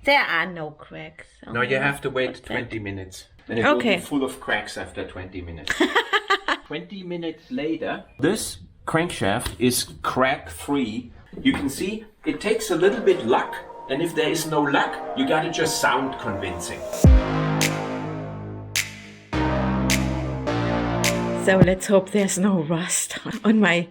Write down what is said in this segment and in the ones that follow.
There are no cracks. No, you have to wait 20 minutes. And it will be full of cracks after 20 minutes. 20 minutes later, this crankshaft is crack-free. You can see it takes a little bit luck, and if there is no luck, you gotta just sound convincing. So let's hope there's no rust on my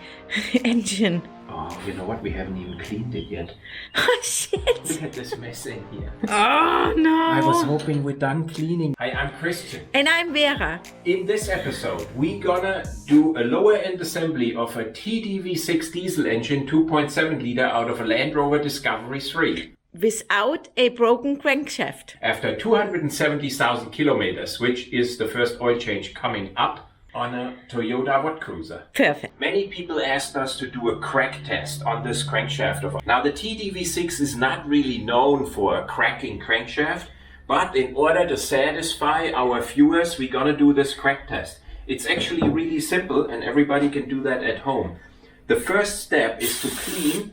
engine. Oh, you know what? We haven't even cleaned it yet. Oh shit! Look at this mess in here. Oh no! I was hoping we're done cleaning. Hi, I'm Christian. And I'm Vera. In this episode, we're gonna do a lower end assembly of a TDV6 Diesel engine 2.7 liter out of a Land Rover Discovery 3. Without a broken crankshaft. After 270,000 kilometers, which is the first oil change coming up on a Toyota What Cruiser. Perfect. Many people asked us to do a crack test on this crankshaft. Now the TDV6 is not really known for a cracking crankshaft, but in order to satisfy our viewers, we're gonna do this crack test. It's actually really simple and everybody can do that at home. The first step is to clean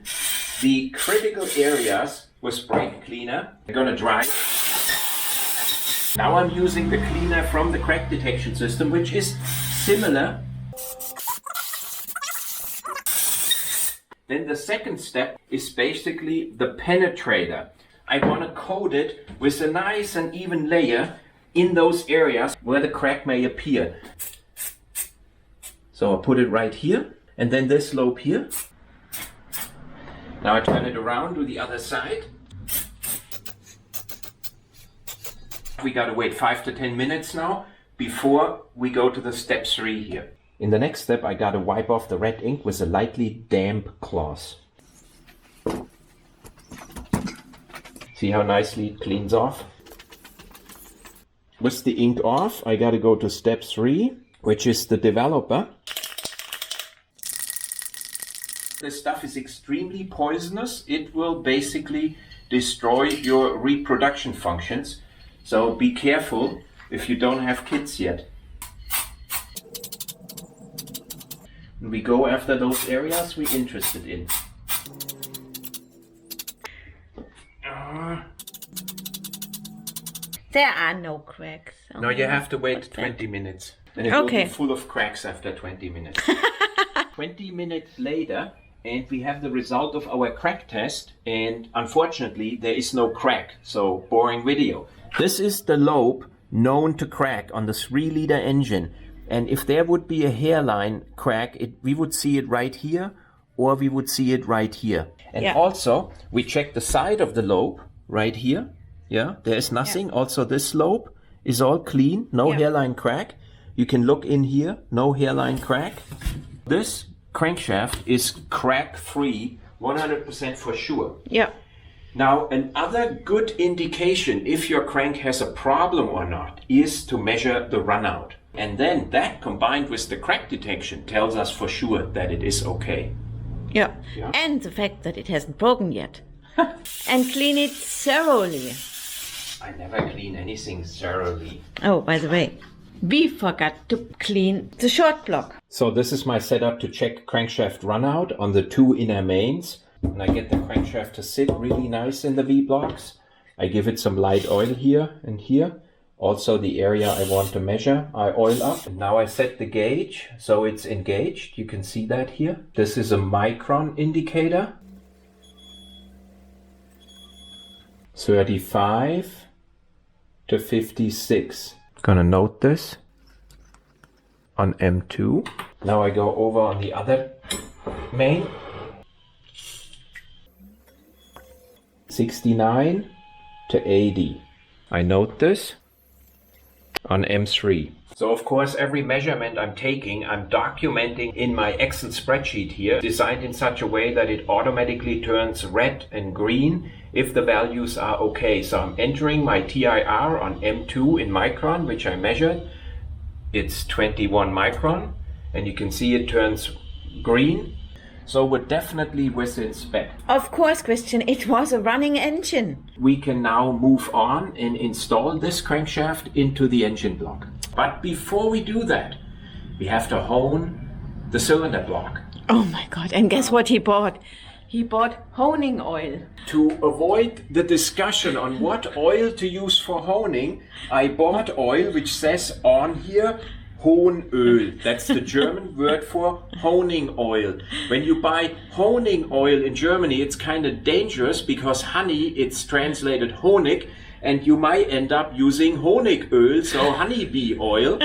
the critical areas with brake cleaner. I'm gonna dry. Now I'm using the cleaner from the crack detection system, which is similar. Then the second step is basically the penetrator. I want to coat it with a nice and even layer in those areas where the crack may appear. So I put it right here, and then this slope here. Now I turn it around to the other side. We gotta wait 5 to 10 minutes now before we go to the step 3 here. In the next step, I gotta wipe off the red ink with a lightly damp cloth. See how nicely it cleans off? With the ink off, I gotta go to step 3, which is the developer. This stuff is extremely poisonous. It will basically destroy your reproduction functions. So be careful if you don't have kids yet. And we go after those areas we're interested in. There are no cracks. No, you have to wait 20 minutes. And it will be full of cracks after 20 minutes. 20 minutes later, and we have the result of our crack test. And unfortunately, there is no crack. So boring video. This is the lobe known to crack on the 3-liter engine. And if there would be a hairline crack, we would see it right here, or we would see it right here. And also, we check the side of the lobe right here. Yeah, there is nothing. Also, this lobe is all clean, no hairline crack. You can look in here, no hairline crack. This crankshaft is crack-free, 100% for sure. Yeah. Now, another good indication if your crank has a problem or not is to measure the runout. And then that combined with the crack detection tells us for sure that it is okay. Yeah. And the fact that it hasn't broken yet. And clean it thoroughly. I never clean anything thoroughly. Oh, by the way, we forgot to clean the short block. So this is my setup to check crankshaft runout on the 2 inner mains. And I get the crankshaft to sit really nice in the V-blocks. I give it some light oil here and here. Also the area I want to measure, I oil up. And now I set the gauge, so it's engaged. You can see that here. This is a micron indicator. 35 to 56. Gonna note this on M2. Now I go over on the other main. 69 to 80. I note this on M3. So of course every measurement I'm taking, I'm documenting in my Excel spreadsheet here, designed in such a way that it automatically turns red and green if the values are okay. So I'm entering my TIR on M2 in micron, which I measured. It's 21 micron, and you can see it turns green. So we're definitely within spec. Of course, Christian, it was a running engine. We can now move on and install this crankshaft into the engine block. But before we do that, we have to hone the cylinder block. Oh my God, and guess what he bought? he bought honing oil. To avoid the discussion on what oil to use for honing, I bought oil which says on here Hohnöl. That's the German word for honing oil. When you buy honing oil in Germany, it's kind of dangerous because honey, it's translated Honig, and you might end up using Honigöl, so honeybee oil,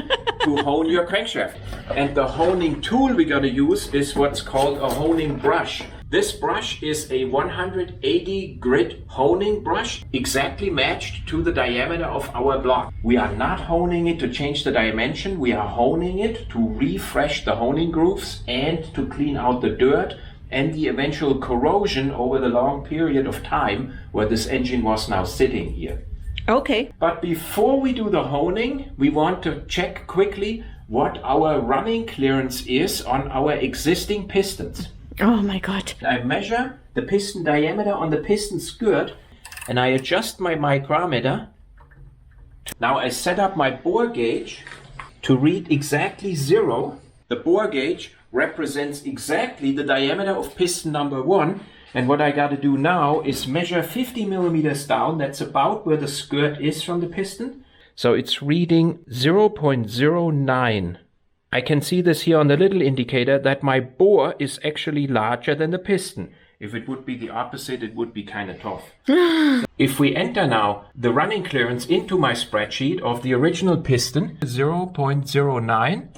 to hone your crankshaft. And the honing tool we're going to use is what's called a honing brush. This brush is a 180 grit honing brush, exactly matched to the diameter of our block. We are not honing it to change the dimension, we are honing it to refresh the honing grooves and to clean out the dirt and the eventual corrosion over the long period of time where this engine was now sitting here. Okay. But before we do the honing, we want to check quickly what our running clearance is on our existing pistons. Oh my God. I measure the piston diameter on the piston skirt and I adjust my micrometer. Now I set up my bore gauge to read exactly 0. The bore gauge represents exactly the diameter of piston number 1. And what I got to do now is measure 50 millimeters down. That's about where the skirt is from the piston. So it's reading 0.09. I can see this here on the little indicator that my bore is actually larger than the piston. If it would be the opposite, it would be kind of tough. If we enter now the running clearance into my spreadsheet of the original piston, 0.09,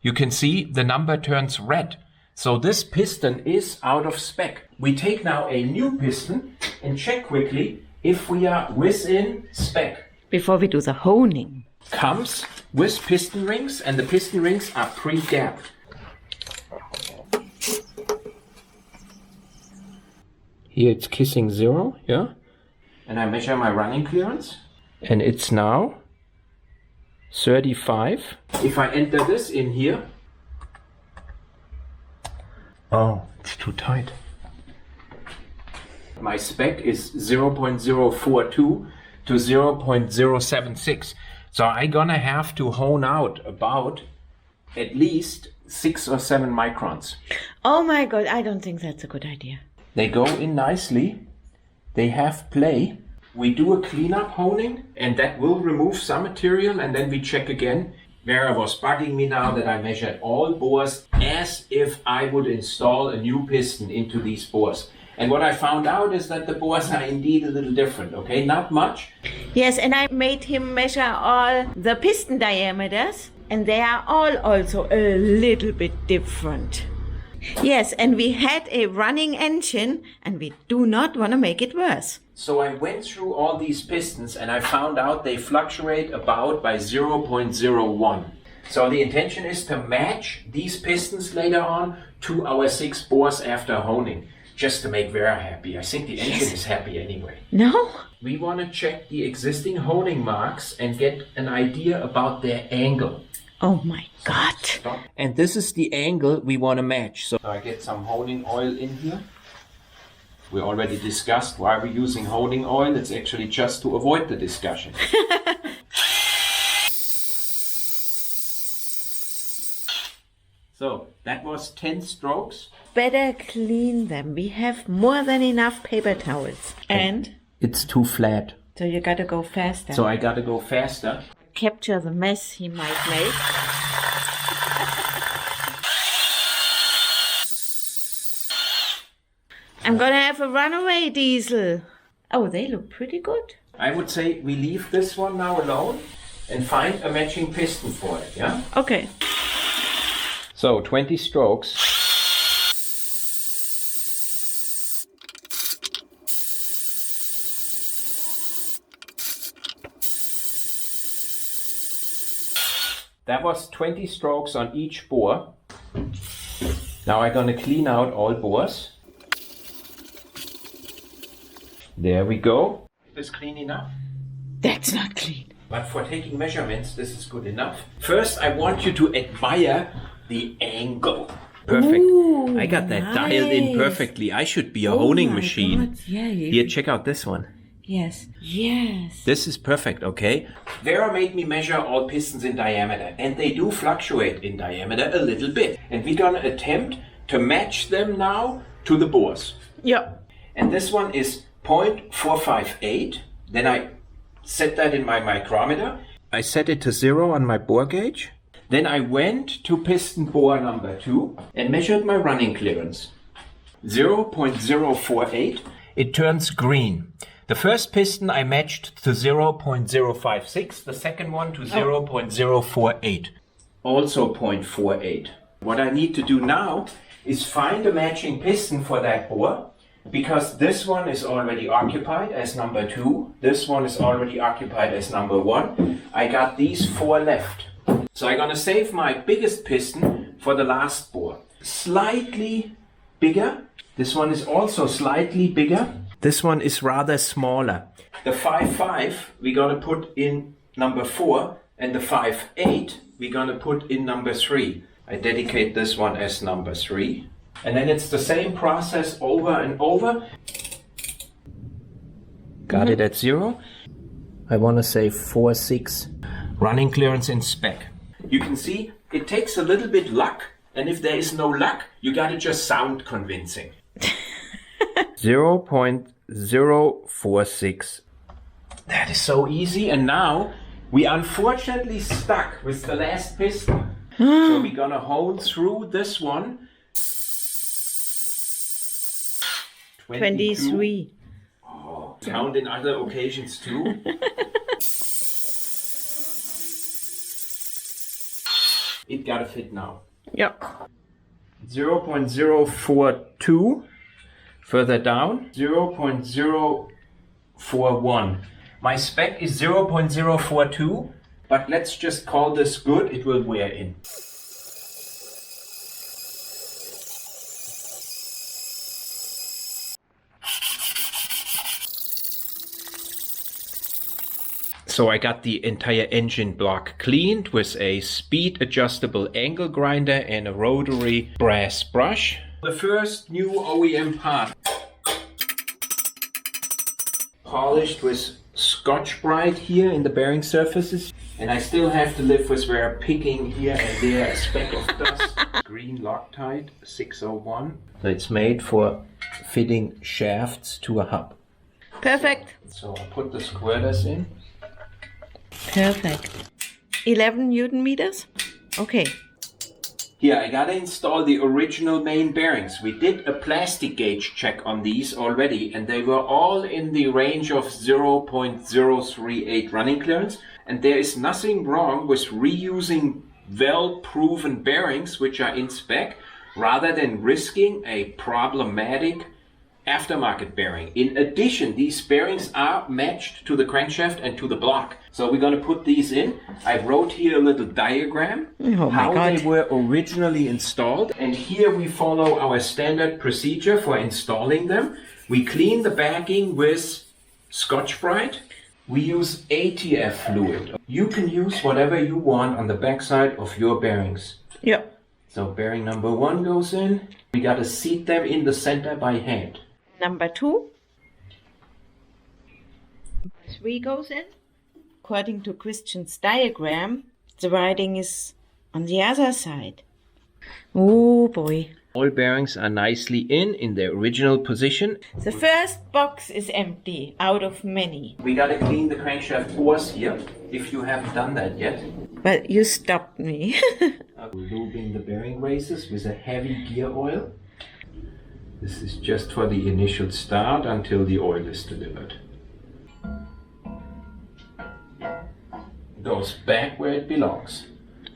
you can see the number turns red. So this piston is out of spec. We take now a new piston and check quickly if we are within spec. Before we do the honing. Comes with piston rings, and the piston rings are pre-gapped. Here it's kissing 0, yeah? And I measure my running clearance, and it's now 35. If I enter this in here, oh, it's too tight. My spec is 0.042 to 0.076. So I'm gonna have to hone out about at least 6 or 7 microns. Oh my God, I don't think that's a good idea. They go in nicely. They have play. We do a cleanup honing and that will remove some material and then we check again. Vera was bugging me now that I measured all bores as if I would install a new piston into these bores. And what I found out is that the bores are indeed a little different, okay? Not much. Yes, and I made him measure all the piston diameters, and they are all also a little bit different. Yes, and we had a running engine, and we do not want to make it worse. So I went through all these pistons, and I found out they fluctuate about by 0.01. So the intention is to match these pistons later on to our 6 bores after honing. Just to make Vera happy. I think the engine is happy anyway. No? We want to check the existing honing marks and get an idea about their angle. Oh my God. And this is the angle we want to match. So I get some honing oil in here. We already discussed why we're using honing oil. It's actually just to avoid the discussion. So that was 10 strokes. Better clean them. We have more than enough paper towels. And? It's too flat. So you gotta go faster. So I gotta go faster. Capture the mess he might make. I'm gonna have a runaway diesel. Oh, they look pretty good. I would say we leave this one now alone and find a matching piston for it, yeah? Okay. So 20 strokes. That was 20 strokes on each bore. Now I'm going to clean out all bores. There we go. Is this clean enough? That's not clean. But for taking measurements, this is good enough. First, I want you to admire the angle. Perfect. Ooh, I got that nice. dialed in perfectly. I should be a honing machine. God. Yeah, Here, check out this one. Yes. Yes. This is perfect, okay? Vera made me measure all pistons in diameter, and they do fluctuate in diameter a little bit. And we're gonna attempt to match them now to the bores. Yeah. And this one is 0.458. Then I set that in my micrometer. I set it to 0 on my bore gauge. Then I went to piston bore number 2 and measured my running clearance. 0.048. It turns green. The first piston I matched to 0.056, the second one to 0.048. Also 0.48. What I need to do now is find a matching piston for that bore, because this one is already occupied as number 2. This one is already occupied as number 1. I got these 4 left. So I'm gonna save my biggest piston for the last bore. Slightly bigger. This one is also slightly bigger. This one is rather smaller. The 5.5 we're gonna put in number 4, and the 5.8 we're gonna put in number 3. I dedicate this one as number 3. And then it's the same process over and over. Got it at 0. I want to say 4.6. Running clearance in spec. You can see it takes a little bit luck, and if there is no luck, you gotta just sound convincing. 0.046. That is so easy, and now we unfortunately stuck with the last piston. So we're gonna hone through this one. 23. Oh, count in other occasions too. It gotta fit now. Yeah. 0.042. Further down, 0.041. My spec is 0.042, but let's just call this good. It will wear in. So I got the entire engine block cleaned with a speed adjustable angle grinder and a rotary brass brush. The first new OEM part. Polished with Scotch-Brite here in the bearing surfaces. And I still have to live with Vera picking here and there a speck of dust. Green Loctite 601. So it's made for fitting shafts to a hub. Perfect. So I put the squirters in. Perfect. 11 Newton meters? Okay. Here, I gotta install the original main bearings. We did a plastic gauge check on these already, and they were all in the range of 0.038 running clearance. And there is nothing wrong with reusing well-proven bearings, which are in spec, rather than risking a problematic aftermarket bearing. In addition, these bearings are matched to the crankshaft and to the block. So we're going to put these in. I wrote here a little diagram how they were originally installed. And here we follow our standard procedure for installing them. We clean the backing with Scotch-Brite. We use ATF fluid. You can use whatever you want on the backside of your bearings. Yeah. So bearing number 1 goes in. We got to seat them in the center by hand. Number 2. 3 goes in. According to Christian's diagram, the writing is on the other side. Oh boy. All bearings are nicely in their original position. The first box is empty out of many. We gotta clean the crankshaft bores here, if you haven't done that yet. But you stopped me. Lubing the bearing races with a heavy gear oil. This is just for the initial start until the oil is delivered. Goes back where it belongs.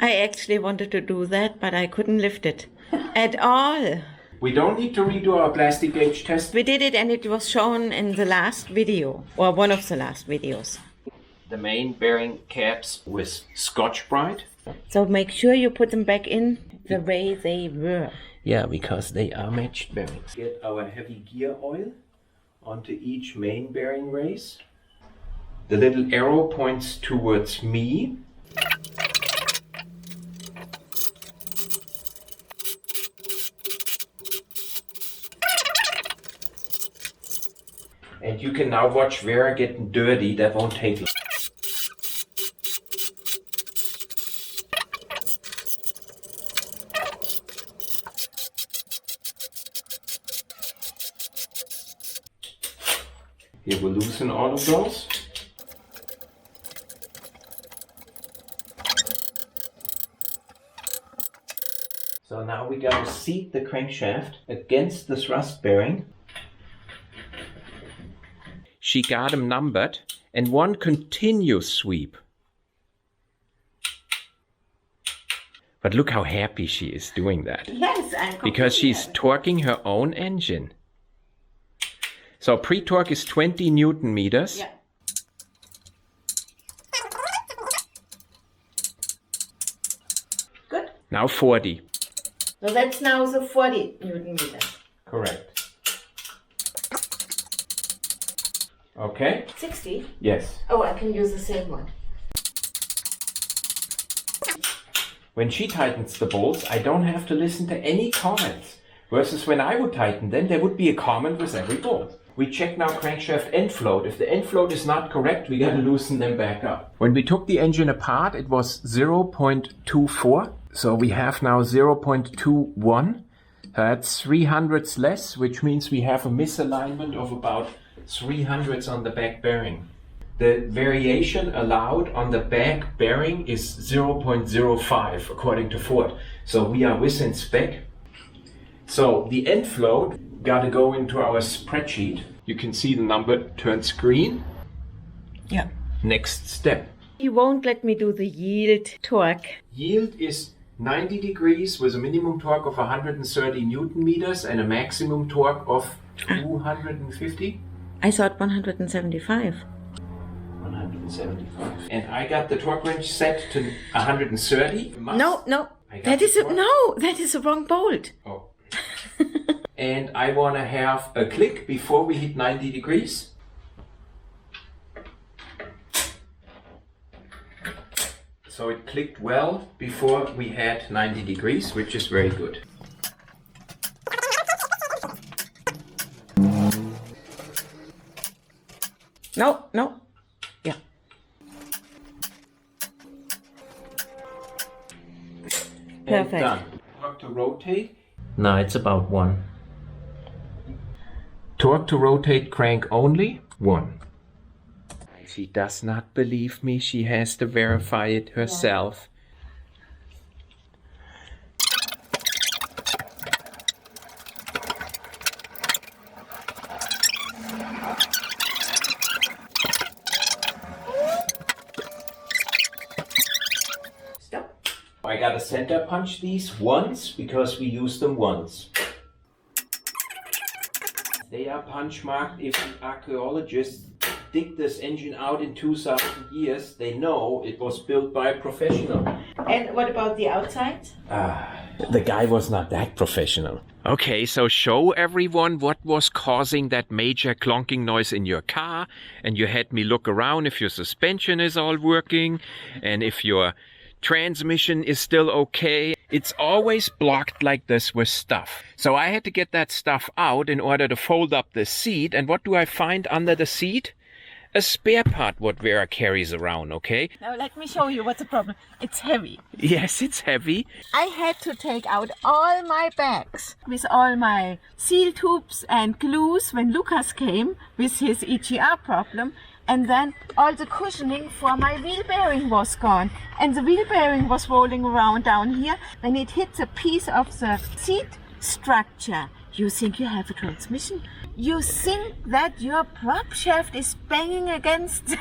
I actually wanted to do that, but I couldn't lift it at all. We don't need to redo our plastic gauge test. We did it and it was shown in the last video, or one of the last videos. The main bearing caps with Scotch-Brite. So make sure you put them back in the way they were. Yeah, because they are matched bearings. Get our heavy gear oil onto each main bearing race. The little arrow points towards me. And you can now watch Vera getting dirty. That won't take long. Here we'll loosen all of those. So now we got to seat the crankshaft against the thrust bearing. She got them numbered and one continuous sweep. But look how happy she is doing that. Yes, I'm because she's torquing her own engine. So pre-torque is 20 Newton meters. Yeah. Good. Now 40. So that's now the 40 Newton meters. Correct. Okay. 60? Yes. Oh, I can use the same one. When she tightens the bolts, I don't have to listen to any comments. Versus when I would tighten them, there would be a comment with every bolt. We check now crankshaft end float. If the end float is not correct, we got to loosen them back up. When we took the engine apart, it was 0.24. So we have now 0.21. That's 300ths less, which means we have a misalignment of about 300ths on the back bearing. The variation allowed on the back bearing is 0.05 according to Ford. So we are within spec. So the end float got to go into our spreadsheet. You can see the number turns green. Yeah. Next step. You won't let me do the yield torque. Yield is 90 degrees with a minimum torque of 130 Newton meters and a maximum torque of 250. I thought 175. 175. And I got the torque wrench set to 130. No, that is a wrong bolt. Oh. And I want to have a click before we hit 90 degrees. So it clicked well before we had 90 degrees, which is very good. No. Yeah. Perfect. And done. Torque to rotate. No, it's about 1. Torque to rotate crank only, 1. She does not believe me. She has to verify it herself. Stop. I gotta center punch these once because we use them once. They are punch marked. If the archaeologists dig this engine out in 2,000 years, they know it was built by a professional. And what about the outside? The guy was not that professional. Okay, so show everyone what was causing that major clonking noise in your car, and you had me look around if your suspension is all working and if your transmission is still okay. It's always blocked like this with stuff. So I had to get that stuff out in order to fold up the seat. And what do I find under the seat? A spare part what Vera carries around, okay? Now let me show you what's the problem. It's heavy. Yes, it's heavy. I had to take out all my bags with all my seal tubes and glues when Lucas came with his EGR problem. And then all the cushioning for my wheel bearing was gone. And the wheel bearing was rolling around down here. When it hits a piece of the seat structure, you think you have a transmission. You think that your prop shaft is banging against...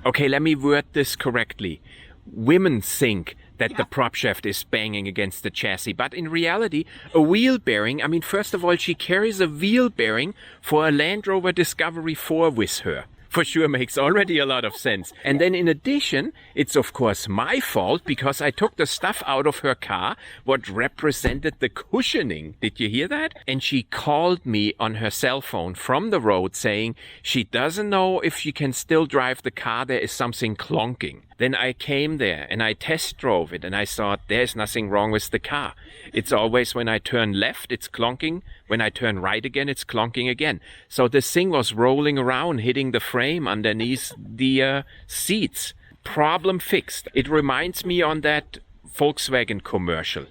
Okay, let me word this correctly. Women think that the prop shaft is banging against the chassis. But in reality, a wheel bearing, I mean, first of all, she carries a wheel bearing for a Land Rover Discovery 4 with her. For sure makes already a lot of sense. And then in addition, it's of course my fault because I took the stuff out of her car, what represented the cushioning. Did you hear that? And she called me on her cell phone from the road saying she doesn't know if she can still drive the car. There is something clonking. Then I came there and I test drove it and I thought there's nothing wrong with the car. It's always when I turn left, it's clonking. When I turn right again, it's clonking again. So this thing was rolling around, hitting the frame underneath the seats. Problem fixed. It reminds me on that Volkswagen commercial.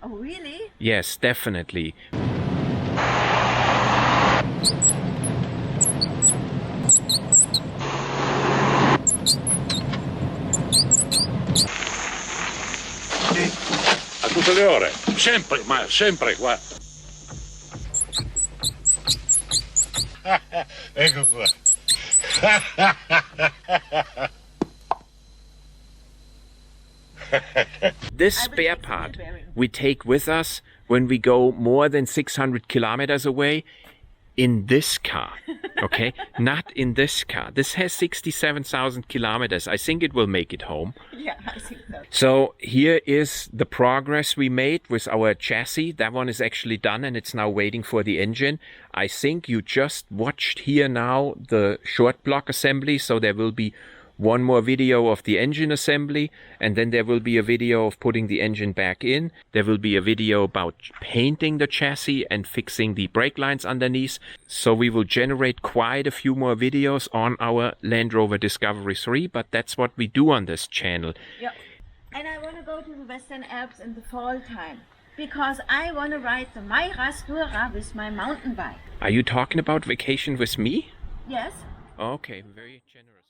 Oh, really? Yes, definitely. tutte le ore, sempre, ma sempre qua. Ecco qua. This spare part we take with us when we go more than 600 kilometers away in this car, okay? Not in this car. This has 67,000 kilometers. I think it will make it home. Yeah, I think so. So here is the progress we made with our chassis. That one is actually done and it's now waiting for the engine. I think you just watched here now the short block assembly, so there will be one more video of the engine assembly, and then there will be a video of putting the engine back in. There will be a video about painting the chassis and fixing the brake lines underneath. So we will generate quite a few more videos on our Land Rover Discovery 3, but that's what we do on this channel. Yeah. And I want to go to the Western Alps in the fall time, because I want to ride the Mairastura with my mountain bike. Are you talking about vacation with me? Yes. Okay, very generous.